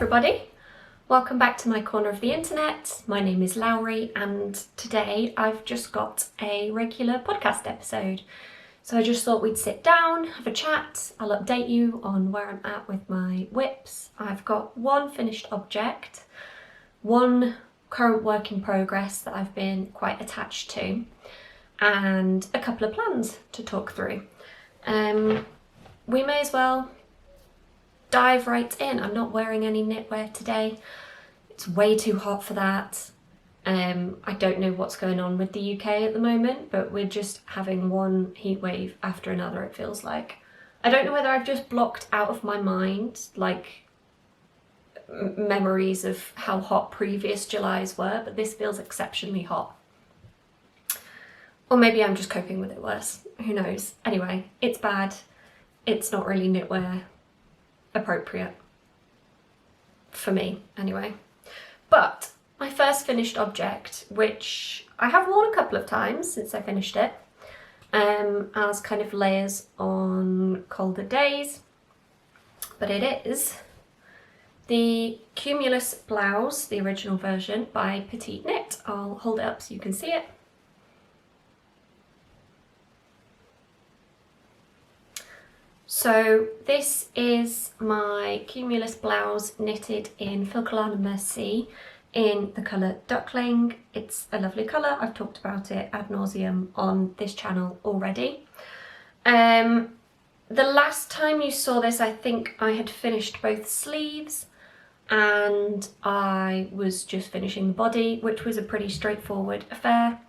everybody, welcome back to my corner of the internet. My name is Lowry and today I've just got a regular podcast episode. So I just thought we'd sit down, have a chat, I'll update you on where I'm at with my whips. I've got one finished object, one current work in progress that I've been quite attached to, and a couple of plans to talk through. We may as well dive right in. I'm not wearing any knitwear today. It's way too hot for that. I don't know what's going on with the UK at the moment, but we're just having one heat wave after another, it feels like. I don't know whether I've just blocked out of my mind like memories of how hot previous Julys were, but this feels exceptionally hot. Or maybe I'm just coping with it worse, who knows. Anyway, it's bad. It's not really knitwear appropriate for me anyway. But my first finished object, which I have worn a couple of times since I finished it, as kind of layers on colder days, but it is the Cumulus Blouse, the original version by PetiteKnit. I'll hold it up so you can see it. So this is my Cumulus Blouse knitted in Filcolana Merci in the colour Duckling. It's a lovely colour. I've talked about it ad nauseum on this channel already. The last time you saw this, I think I had finished both sleeves and I was just finishing the body, which was a pretty straightforward affair.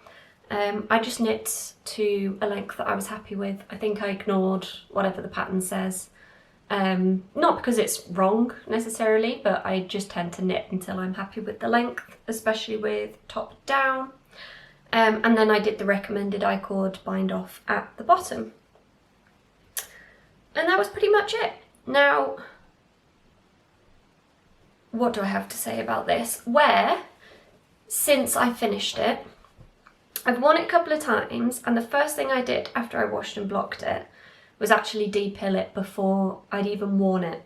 I just knit to a length that I was happy with. I think I ignored whatever the pattern says. Not because it's wrong necessarily, but I just tend to knit until I'm happy with the length, especially with top down. And then I did the recommended I-cord bind off at the bottom. And that was pretty much it. Now, what do I have to say about this? Since I finished it, I've worn it a couple of times, and the first thing I did after I washed and blocked it was actually depill it before I'd even worn it.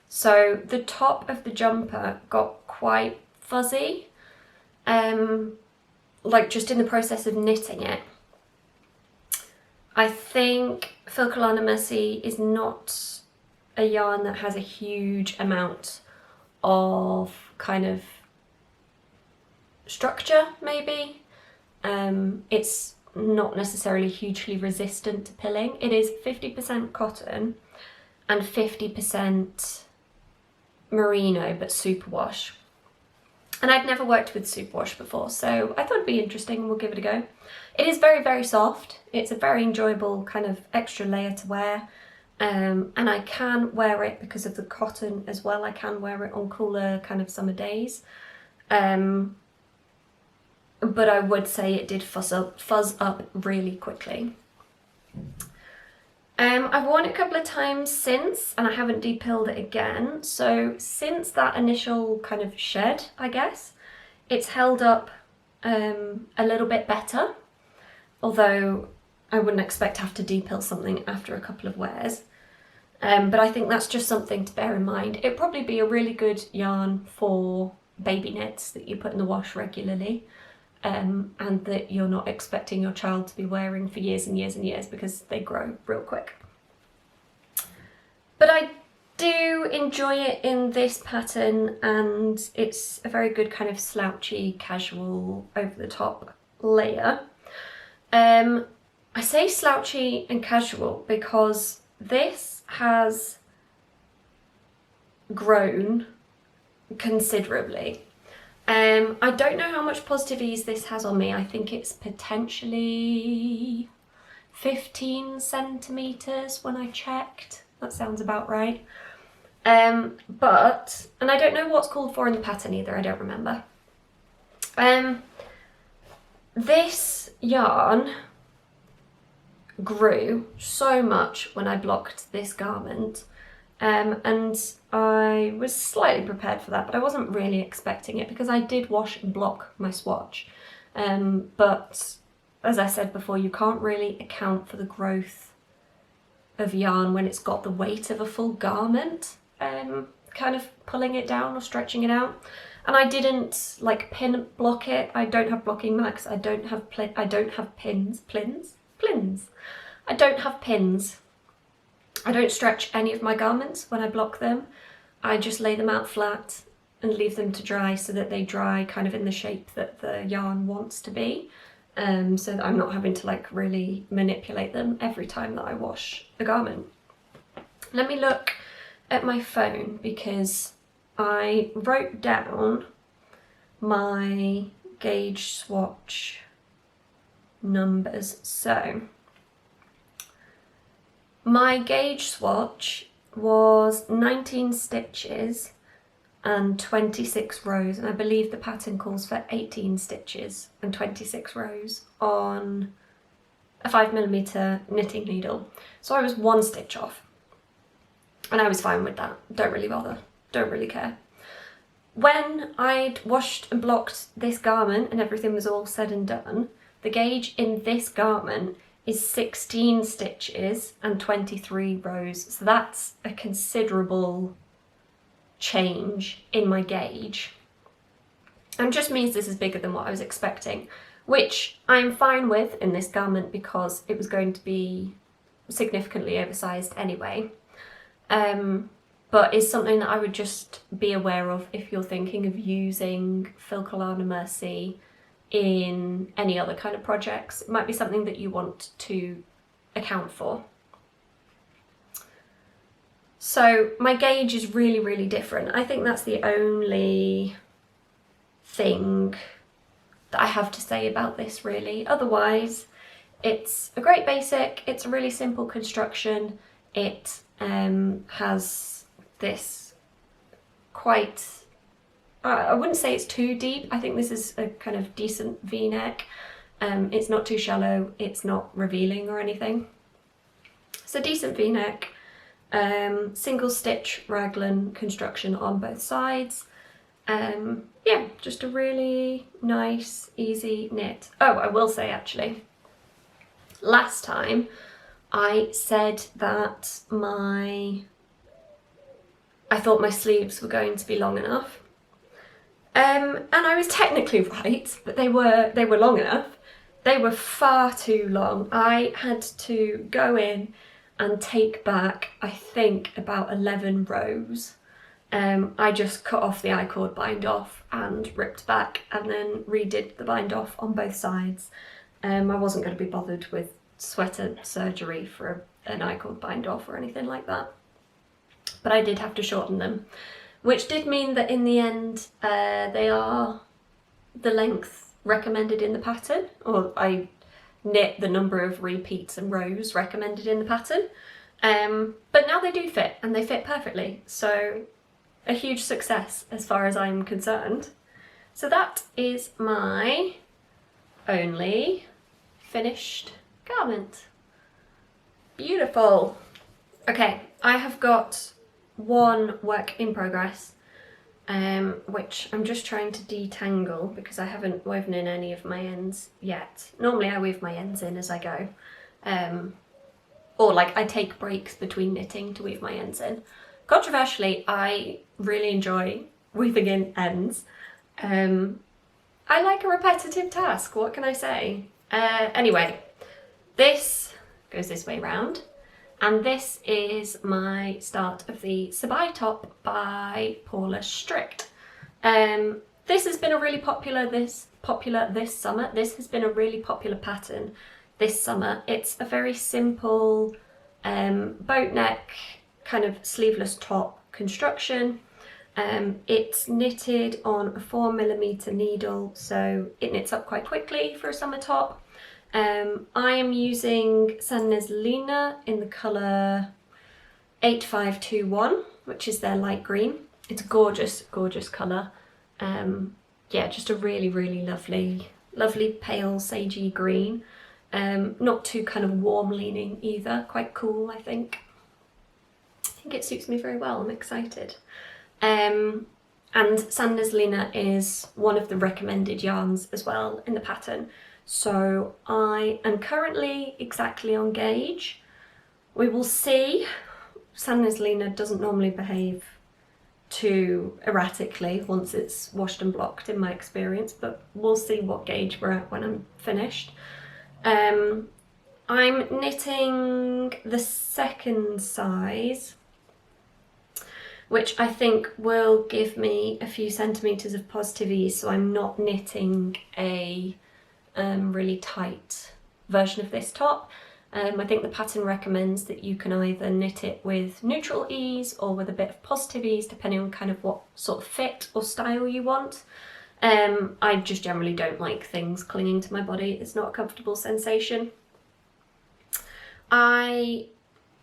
So the top of the jumper got quite fuzzy, like just in the process of knitting it. I think Filcolana Merci is not a yarn that has a huge amount of kind of structure, maybe. It's not necessarily hugely resistant to pilling. It is 50% cotton and 50% merino, but superwash. And I'd never worked with superwash before, so I thought it'd be interesting and we'll give it a go. It is very, very soft. It's a very enjoyable kind of extra layer to wear. And I can wear it because of the cotton as well. I can wear it on cooler kind of summer days. But I would say it did fuzz up really quickly. I've worn it a couple of times since, and I haven't depilled it again. So since that initial kind of shed, I guess, it's held up a little bit better. Although I wouldn't expect to have to depill something after a couple of wears. But I think that's just something to bear in mind. It'd probably be a really good yarn for baby knits that you put in the wash regularly. And that you're not expecting your child to be wearing for years and years and years because they grow real quick. But I do enjoy it in this pattern, and it's a very good kind of slouchy, casual, over-the-top layer. I say slouchy and casual because this has grown considerably. I don't know how much positive ease this has on me. I think it's potentially 15 centimetres when I checked. That sounds about right. And I don't know what's called for in the pattern either, I don't remember. This yarn grew so much when I blocked this garment. And I was slightly prepared for that, but I wasn't really expecting it because I did wash and block my swatch. But as I said before, you can't really account for the growth of yarn when it's got the weight of a full garment. kind of pulling it down or stretching it out. And I didn't like pin block it. I don't have blocking marks. I don't have pins. I don't have pins. I don't stretch any of my garments when I block them. I just lay them out flat and leave them to dry so that they dry kind of in the shape that the yarn wants to be. So that I'm not having to like really manipulate them every time that I wash a garment. Let me look at my phone because I wrote down my gauge swatch numbers. So my gauge swatch was 19 stitches and 26 rows, and I believe the pattern calls for 18 stitches and 26 rows on a 5mm knitting needle. So I was 1 stitch off, and I was fine with that. Don't really bother, don't really care. When I'd washed and blocked this garment and everything was all said and done, the gauge in this garment is 16 stitches and 23 rows. So that's a considerable change in my gauge, and just means this is bigger than what I was expecting, which I'm fine with in this garment because it was going to be significantly oversized anyway. But is something that I would just be aware of if you're thinking of using Filcolana Merci in any other kind of projects. It might be something that you want to account for. So my gauge is really, really different. I think that's the only thing that I have to say about this really. Otherwise, it's a great basic, it's a really simple construction. It has this quite, I wouldn't say it's too deep. I think this is a kind of decent V-neck. It's not too shallow, it's not revealing or anything. It's a decent V-neck. Single stitch raglan construction on both sides. Yeah, just a really nice, easy knit. Oh, I will say actually, last time I said that I thought my sleeves were going to be long enough. And I was technically right, but they were long enough. They were far too long. I had to go in and take back, I think, about 11 rows. I just cut off the I-cord bind off and ripped back and then redid the bind off on both sides. I wasn't going to be bothered with sweater surgery for an I-cord bind off or anything like that. But I did have to shorten them, which did mean that in the end they are the length recommended in the pattern, or I knit the number of repeats and rows recommended in the pattern. But now they do fit, and they fit perfectly, so a huge success as far as I'm concerned. So that is my only finished garment. Beautiful. Okay, I have got one work in progress, which I'm just trying to detangle because I haven't woven in any of my ends yet. Normally I weave my ends in as I go, or like I take breaks between knitting to weave my ends in. Controversially, I really enjoy weaving in ends. I like a repetitive task, what can I say? Anyway, this goes this way round. And this is my start of the Sabai top by Paulastrickt. This has been a really popular this summer. This has been a really popular pattern this summer. It's a very simple boat neck, kind of sleeveless top construction. It's knitted on a 4mm needle, so it knits up quite quickly for a summer top. I am using Sandnes in the colour 8521, which is their light green. It's a gorgeous, gorgeous colour. Yeah, just a really, really lovely, lovely pale sagey green. Not too kind of warm leaning either, quite cool I think. I think it suits me very well, I'm excited. And Sandnes is one of the recommended yarns as well in the pattern. So I am currently exactly on gauge. We will see. Sandnes doesn't normally behave too erratically once it's washed and blocked in my experience, but we'll see what gauge we're at when I'm finished. I'm knitting the second size, which I think will give me a few centimetres of positive ease, so I'm not knitting a really tight version of this top. I think the pattern recommends that you can either knit it with neutral ease or with a bit of positive ease, depending on kind of what sort of fit or style you want. I just generally don't like things clinging to my body. It's not a comfortable sensation. I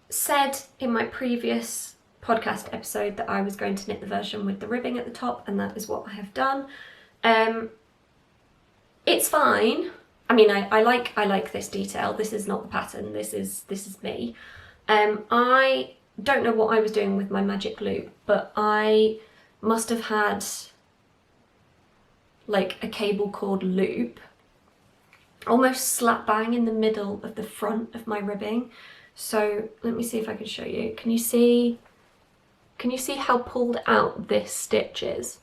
said in my previous podcast episode that I was going to knit the version with the ribbing at the top, and that is what I have done. It's fine. I mean, I like this detail. This is not the pattern. This is me. I don't know what I was doing with my magic loop, but I must have had like a cable cord loop almost slap bang in the middle of the front of my ribbing. So let me see if I can show you. Can you see how pulled out this stitch is?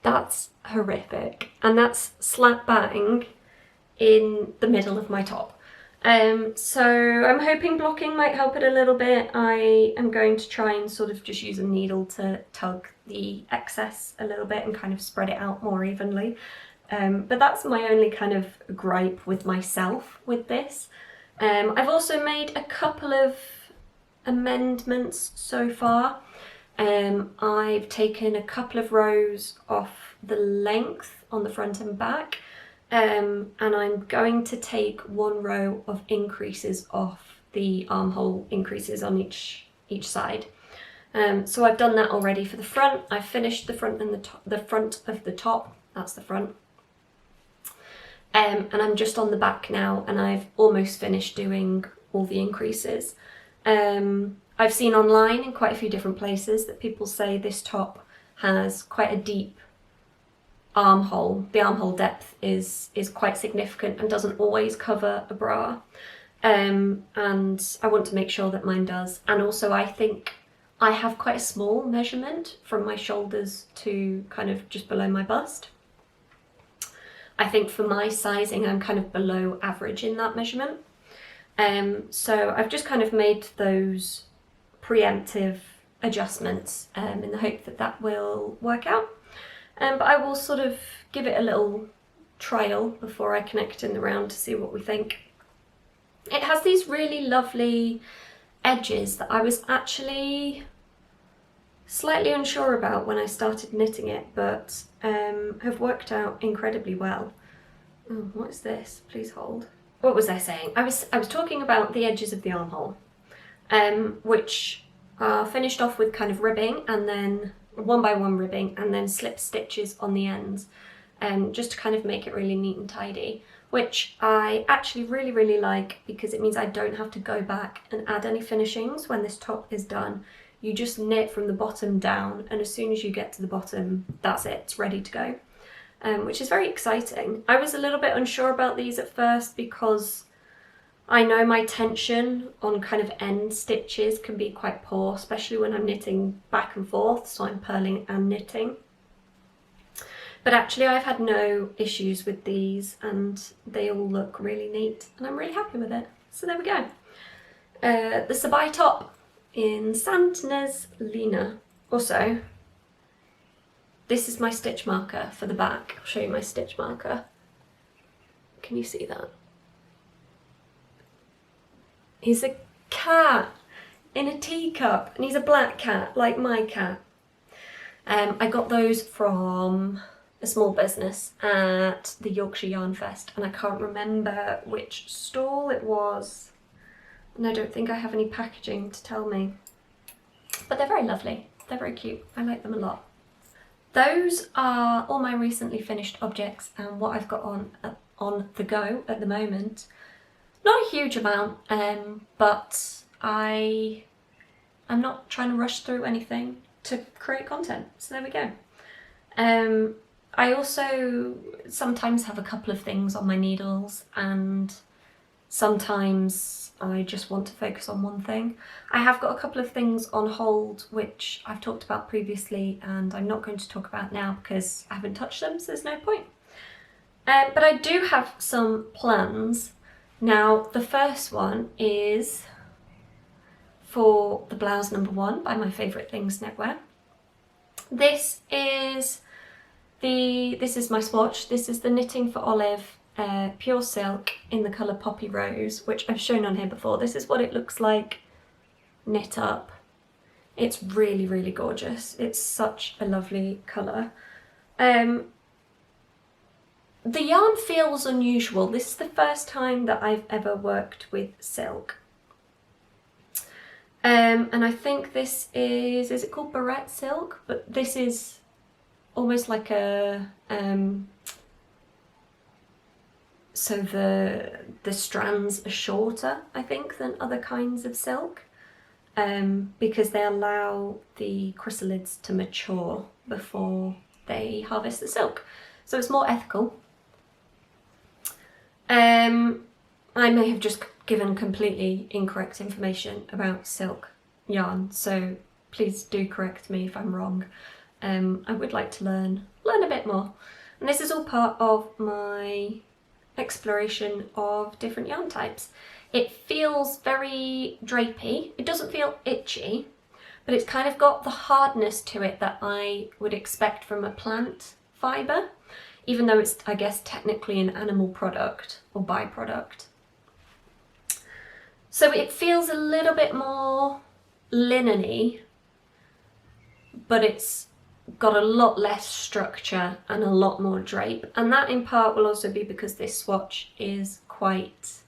That's horrific, and that's slap bang in the middle of my top. So I'm hoping blocking might help it a little bit. I am going to try and sort of just use a needle to tug the excess a little bit and kind of spread it out more evenly. But that's my only kind of gripe with myself with this. I've also made a couple of amendments so far. I've taken a couple of rows off the length on the front and back. And I'm going to take one row of increases off the armhole increases on each side. So I've done that already for the front. I've finished the front and the front of the top. That's the front. And I'm just on the back now, and I've almost finished doing all the increases. I've seen online in quite a few different places that people say this top has quite a deep armhole. The armhole depth is quite significant and doesn't always cover a bra, and I want to make sure that mine does. And also I think I have quite a small measurement from my shoulders to kind of just below my bust. I think for my sizing I'm kind of below average in that measurement. So I've just kind of made those preemptive adjustments in the hope that that will work out. But I will sort of give it a little trial before I connect in the round to see what we think. It has these really lovely edges that I was actually slightly unsure about when I started knitting it, but have worked out incredibly well. Oh, what is this? Please hold. What was I saying? I was talking about the edges of the armhole, which are finished off with kind of ribbing, and then one by one ribbing, and then slip stitches on the ends, just to kind of make it really neat and tidy, which I actually really like, because it means I don't have to go back and add any finishings when this top is done. You just knit from the bottom down, and as soon as you get to the bottom, that's it, it's ready to go, which is very exciting. I was a little bit unsure about these at first because I know my tension on kind of end stitches can be quite poor, especially when I'm knitting back and forth, so I'm purling and knitting. But actually I've had no issues with these, and they all look really neat, and I'm really happy with it. So there we go. The Sabai top in Sandnes Lina. Also, this is my stitch marker for the back. I'll show you my stitch marker. Can you see that? He's a cat in a teacup, and he's a black cat, like my cat. I got those from a small business at the Yorkshire Yarn Fest, and I can't remember which stall it was, and I don't think I have any packaging to tell me. But they're very lovely, they're very cute, I like them a lot. Those are all my recently finished objects and what I've got on the go at the moment. Not a huge amount, but I'm not trying to rush through anything to create content, so there we go. I also sometimes have a couple of things on my needles, and sometimes I just want to focus on one thing. I have got a couple of things on hold which I've talked about previously and I'm not going to talk about now because I haven't touched them, so there's no point. But I do have some plans. Now, the first one is for the blouse number 1 by My Favourite Things Knitwear. This is my swatch. This is the Knitting for Olive pure silk in the colour Poppy Rose, which I've shown on here before. This is what it looks like knit up. It's really, really gorgeous. It's such a lovely colour. The yarn feels unusual. This is the first time that I've ever worked with silk. And I think this is it called barrette silk? But this is almost like a, so the strands are shorter, I think, than other kinds of silk, because they allow the chrysalids to mature before they harvest the silk. So it's more ethical. I may have just given completely incorrect information about silk yarn, so please do correct me if I'm wrong. I would like to learn a bit more. And this is all part of my exploration of different yarn types. It feels very drapey. It doesn't feel itchy, but it's kind of got the hardness to it that I would expect from a plant fibre, even though it's, I guess, technically an animal product or byproduct. So it feels a little bit more linen-y, but it's got a lot less structure and a lot more drape, and that in part will also be because this swatch is quite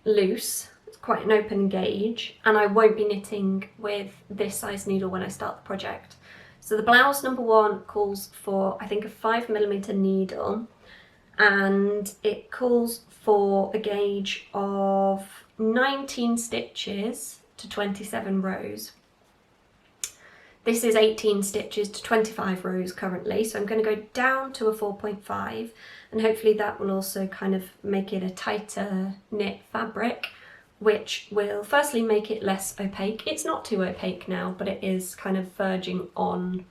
loose. It's quite an open gauge, and I won't be knitting with this size needle when I start the project. So the blouse number 1 calls for, I think, a 5mm needle, and it calls for a gauge of 19 stitches to 27 rows. This is 18 stitches to 25 rows currently, so I'm going to go down to a 4.5, and hopefully that will also kind of make it a tighter knit fabric, which will firstly make it less opaque. It's not too opaque now, but it is kind of verging on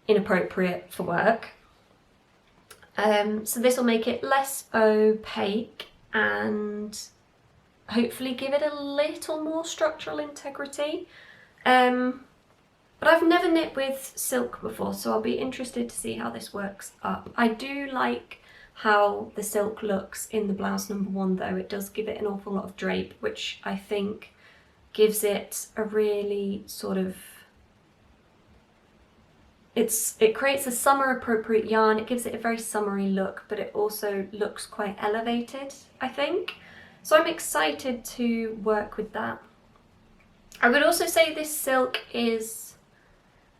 inappropriate for work. So this will make it less opaque and hopefully give it a little more structural integrity. But I've never knit with silk before, so I'll be interested to see how this works up. I do like how the silk looks in the blouse number 1 though. It does give it an awful lot of drape, which I think gives it a really sort of, it creates a summer appropriate yarn. It gives it a very summery look, but it also looks quite elevated, I think. So I'm excited to work with that. I would also say this silk is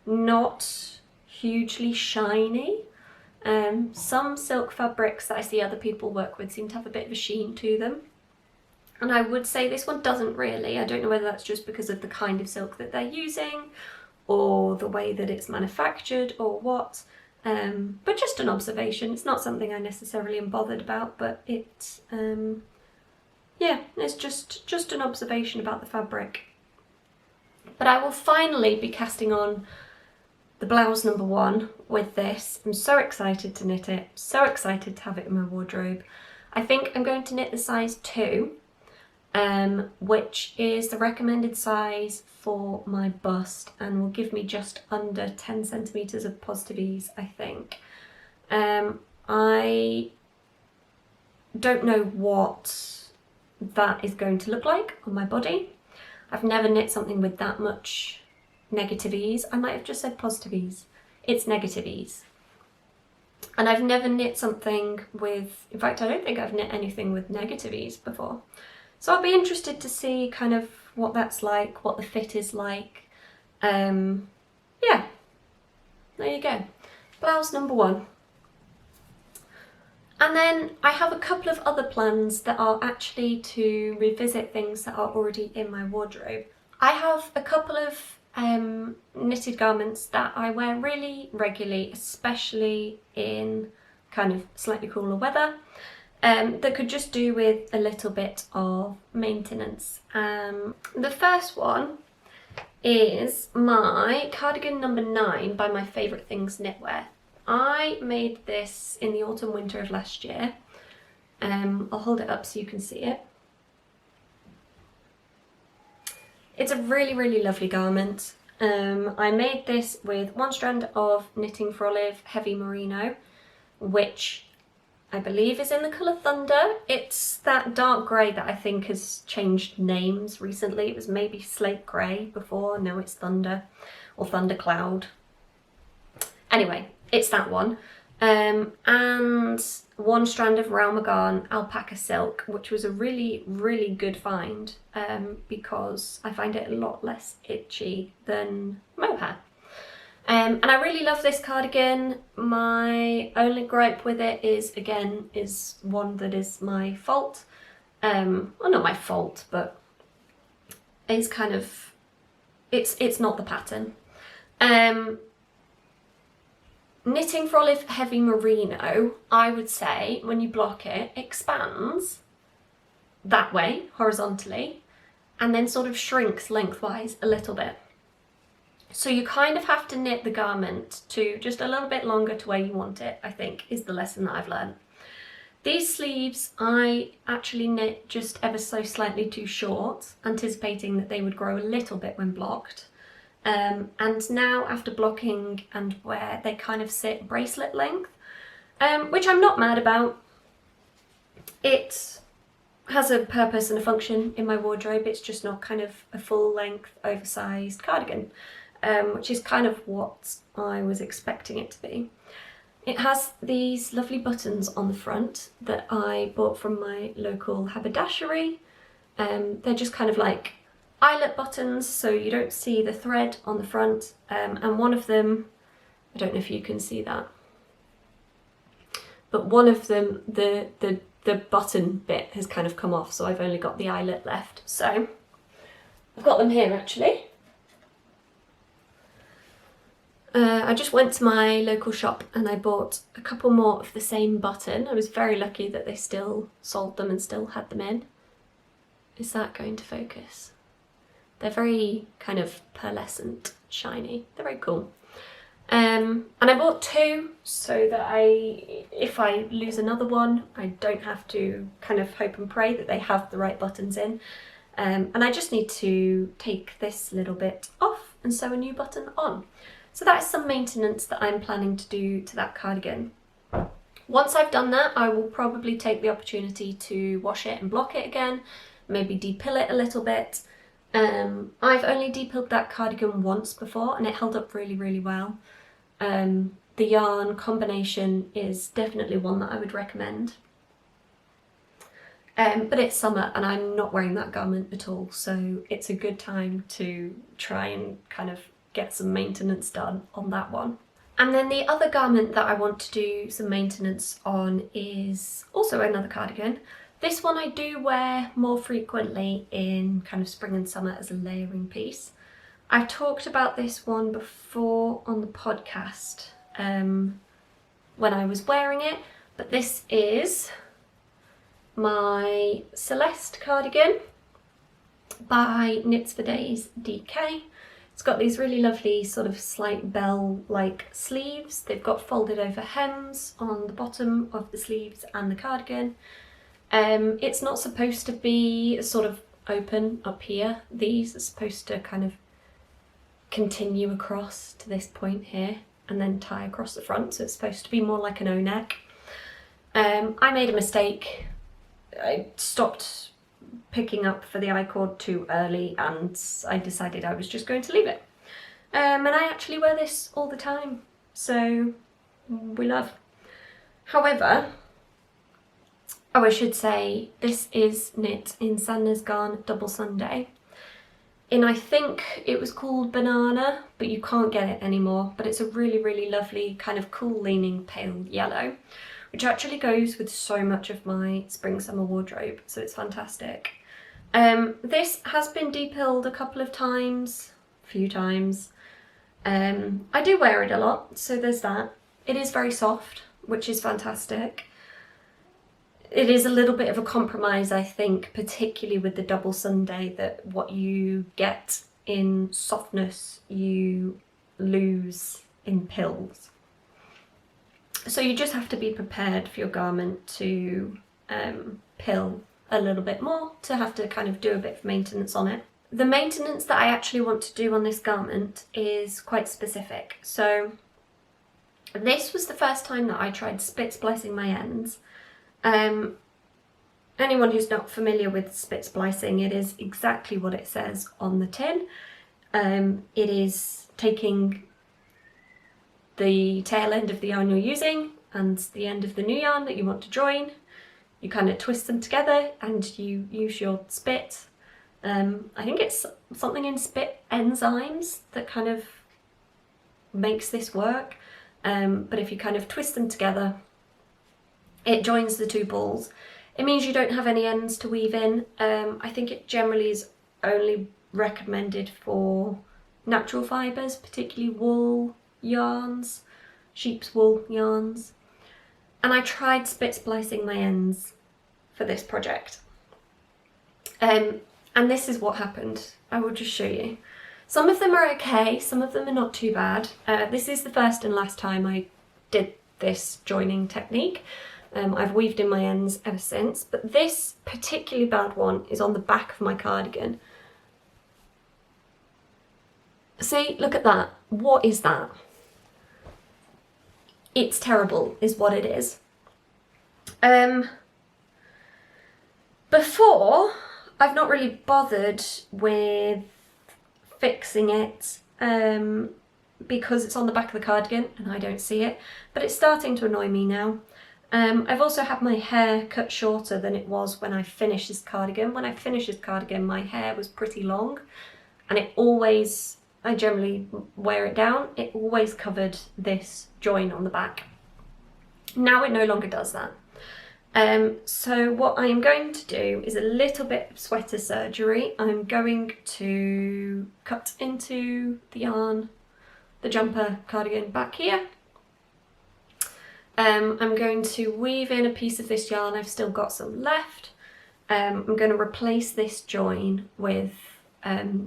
not hugely shiny. Some silk fabrics that I see other people work with seem to have a bit of a sheen to them, and I would say this one doesn't really. I don't know whether that's just because of the kind of silk that they're using or the way that it's manufactured or what, but just an observation. It's not something I necessarily am bothered about, but it yeah, it's just an observation about the fabric. But I will finally be casting on the blouse number 1 with this. I'm so excited to knit it, so excited to have it in my wardrobe. I think I'm going to knit the size 2, which is the recommended size for my bust and will give me just under 10 centimetres of positive ease, I think. I don't know what that is going to look like on my body. I've never knit something with that much negative ease. I might have just said positive ease. It's negative ease. And I've never knit something with, in fact I don't think I've knit anything with negative ease before. So I'll be interested to see kind of what that's like, what the fit is like. Yeah, there you go. Blouse number 1. And then I have a couple of other plans that are actually to revisit things that are already in my wardrobe. I have a couple of knitted garments that I wear really regularly, especially in kind of slightly cooler weather. that could just do with a little bit of maintenance. The first one is my cardigan number 9 by My Favourite Things Knitwear. I made this in the autumn winter of last year. I'll hold it up so you can see it. It's a really lovely garment. I made this with one strand of Knitting for Olive Heavy Merino, which I believe is in the colour Thunder. It's that dark grey that I think has changed names recently. It was maybe Slate Grey before, now it's Thunder or Thunder Cloud. Anyway, it's that one. And one strand of Rauma Garn Alpaca Silk, which was a really good find because I find it a lot less itchy than mohair. And I really love this cardigan. My only gripe with it is one that is my fault. Well, not my fault, but it's kind of, it's not the pattern. Knitting for Olive Heavy Merino, I would say, when you block it, expands that way, horizontally, and then sort of shrinks lengthwise a little bit. So you kind of have to knit the garment to just a little bit longer to where you want it, I think, is the lesson that I've learned. These sleeves I actually knit just ever so slightly too short, anticipating that they would grow a little bit when blocked. And now after blocking and where they kind of sit bracelet length, which I'm not mad about. It has a purpose and a function in my wardrobe. It's just not kind of a full length oversized cardigan, which is kind of what I was expecting it to be. It has these lovely buttons on the front that I bought from my local haberdashery. They're just kind of like eyelet buttons, so you don't see the thread on the front, and one of them, I don't know if you can see that, but one of them, the button bit has kind of come off, so I've only got the eyelet left. So I've got them here actually. I just went to my local shop and I bought a couple more of the same button. I was very lucky that they still sold them and still had them in. Is that going to focus? They're very kind of pearlescent, shiny. They're very cool. And I bought 2 so that if I lose another one, I don't have to kind of hope and pray that they have the right buttons in. And I just need to take this little bit off and sew a new button on. So that's some maintenance that I'm planning to do to that cardigan. Once I've done that, I will probably take the opportunity to wash it and block it again, maybe depill it a little bit. I've only depilled that cardigan once before and it held up really well. The yarn combination is definitely one that I would recommend. But it's summer and I'm not wearing that garment at all, so it's a good time to try and kind of get some maintenance done on that one. And then the other garment that I want to do some maintenance on is also another cardigan. This one I do wear more frequently in kind of spring and summer as a layering piece. I've talked about this one before on the podcast when I was wearing it, but this is my Celeste cardigan by Knits for Days DK. It's got these really lovely sort of slight bell-like sleeves. They've got folded over hems on the bottom of the sleeves and the cardigan. It's not supposed to be sort of open up here. These are supposed to kind of continue across to this point here and then tie across the front, so it's supposed to be more like an O-neck. I made a mistake. I stopped picking up for the I-cord too early and I decided I was just going to leave it. And I actually wear this all the time, so we love. However, oh, I should say this is knit in Sandnes Garn Double Sunday. In, I think it was called Banana, but you can't get it anymore. But it's a really lovely kind of cool leaning pale yellow, which actually goes with so much of my spring summer wardrobe, so it's fantastic. This has been depilled a couple of times, a few times. I do wear it a lot, so there's that. It is very soft, which is fantastic. it is a little bit of a compromise, I think, particularly with the double Sunday, that what you get in softness you lose in pills. So you just have to be prepared for your garment to pill a little bit more, to have to kind of do a bit of maintenance on it. The maintenance that I actually want to do on this garment is quite specific. So this was the first time that I tried spit splicing my ends. Anyone who's not familiar with spit splicing, it is exactly what it says on the tin. It is taking the tail end of the yarn you're using and the end of the new yarn that you want to join. You kind of twist them together and you use your spit. I think it's something in spit enzymes that kind of makes this work. But if you kind of twist them together, it joins the two balls. It means you don't have any ends to weave in. I think it generally is only recommended for natural fibres, particularly wool yarns, sheep's wool yarns. And I tried spit splicing my ends for this project. And this is what happened. I will just show you. Some of them are okay, some of them are not too bad. This is the first and last time I did this joining technique. I've weaved in my ends ever since, but this particularly bad one is on the back of my cardigan. See, look at that. What is that? It's terrible, is what it is. Before, I've not really bothered with fixing it because it's on the back of the cardigan and I don't see it, but it's starting to annoy me now. I've also had my hair cut shorter than it was when I finished this cardigan. When I finished this cardigan, my hair was pretty long, and it always, I generally wear it down, it always covered this join on the back. Now it no longer does that. So what I'm going to do is a little bit of sweater surgery. I'm going to cut into the yarn, the jumper cardigan back here. I'm going to weave in a piece of this yarn, I've still got some left. I'm going to replace this join with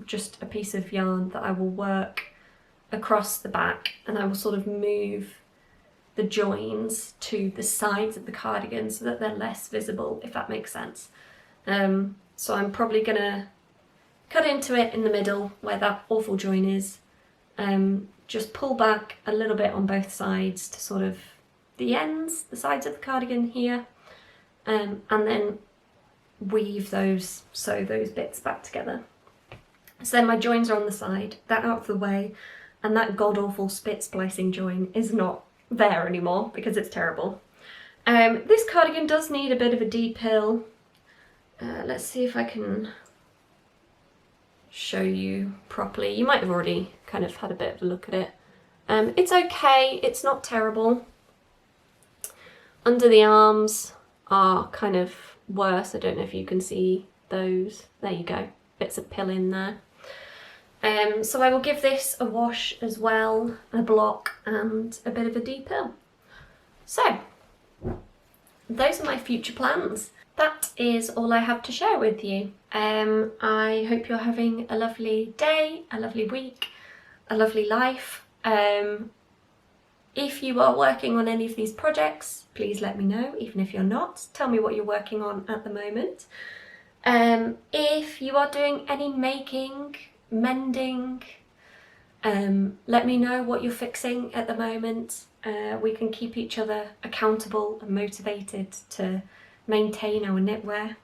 just a piece of yarn that I will work across the back, and I will sort of move the joins to the sides of the cardigan so that they're less visible, if that makes sense. So I'm probably going to cut into it in the middle where that awful join is, just pull back a little bit on both sides to sort of the ends, the sides of the cardigan here, and then weave those, sew those bits back together. So then my joins are on the side, that out of the way, and that god-awful spit splicing join is not there anymore because it's terrible. This cardigan does need a bit of a depill. Let's see if I can show you properly. You might have already kind of had a bit of a look at it. It's okay, it's not terrible. Under the arms are kind of worse. I don't know if you can see those. There you go, bits of pill in there. So I will give this a wash as well, a block and a bit of a depill. So those are my future plans. That is all I have to share with you. I hope you're having a lovely day, a lovely week, a lovely life. If you are working on any of these projects, please let me know. Even if you're not, tell me what you're working on at the moment. If you are doing any making, mending, let me know what you're fixing at the moment. We can keep each other accountable and motivated to maintain our knitwear.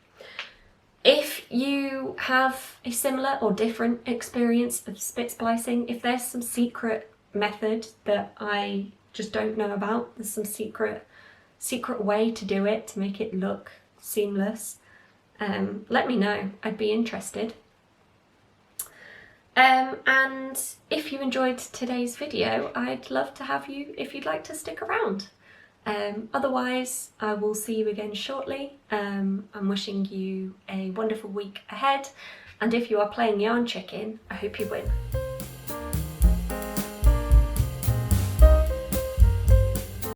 If you have a similar or different experience of spit splicing, if there's some secret method that I just don't know about, there's some secret way to do it to make it look seamless, let me know. I'd be interested. And if you enjoyed today's video, I'd love to have you, if you'd like to stick around. Otherwise, I will see you again shortly. I'm wishing you a wonderful week ahead, and if you are playing Yarn Chicken, I hope you win.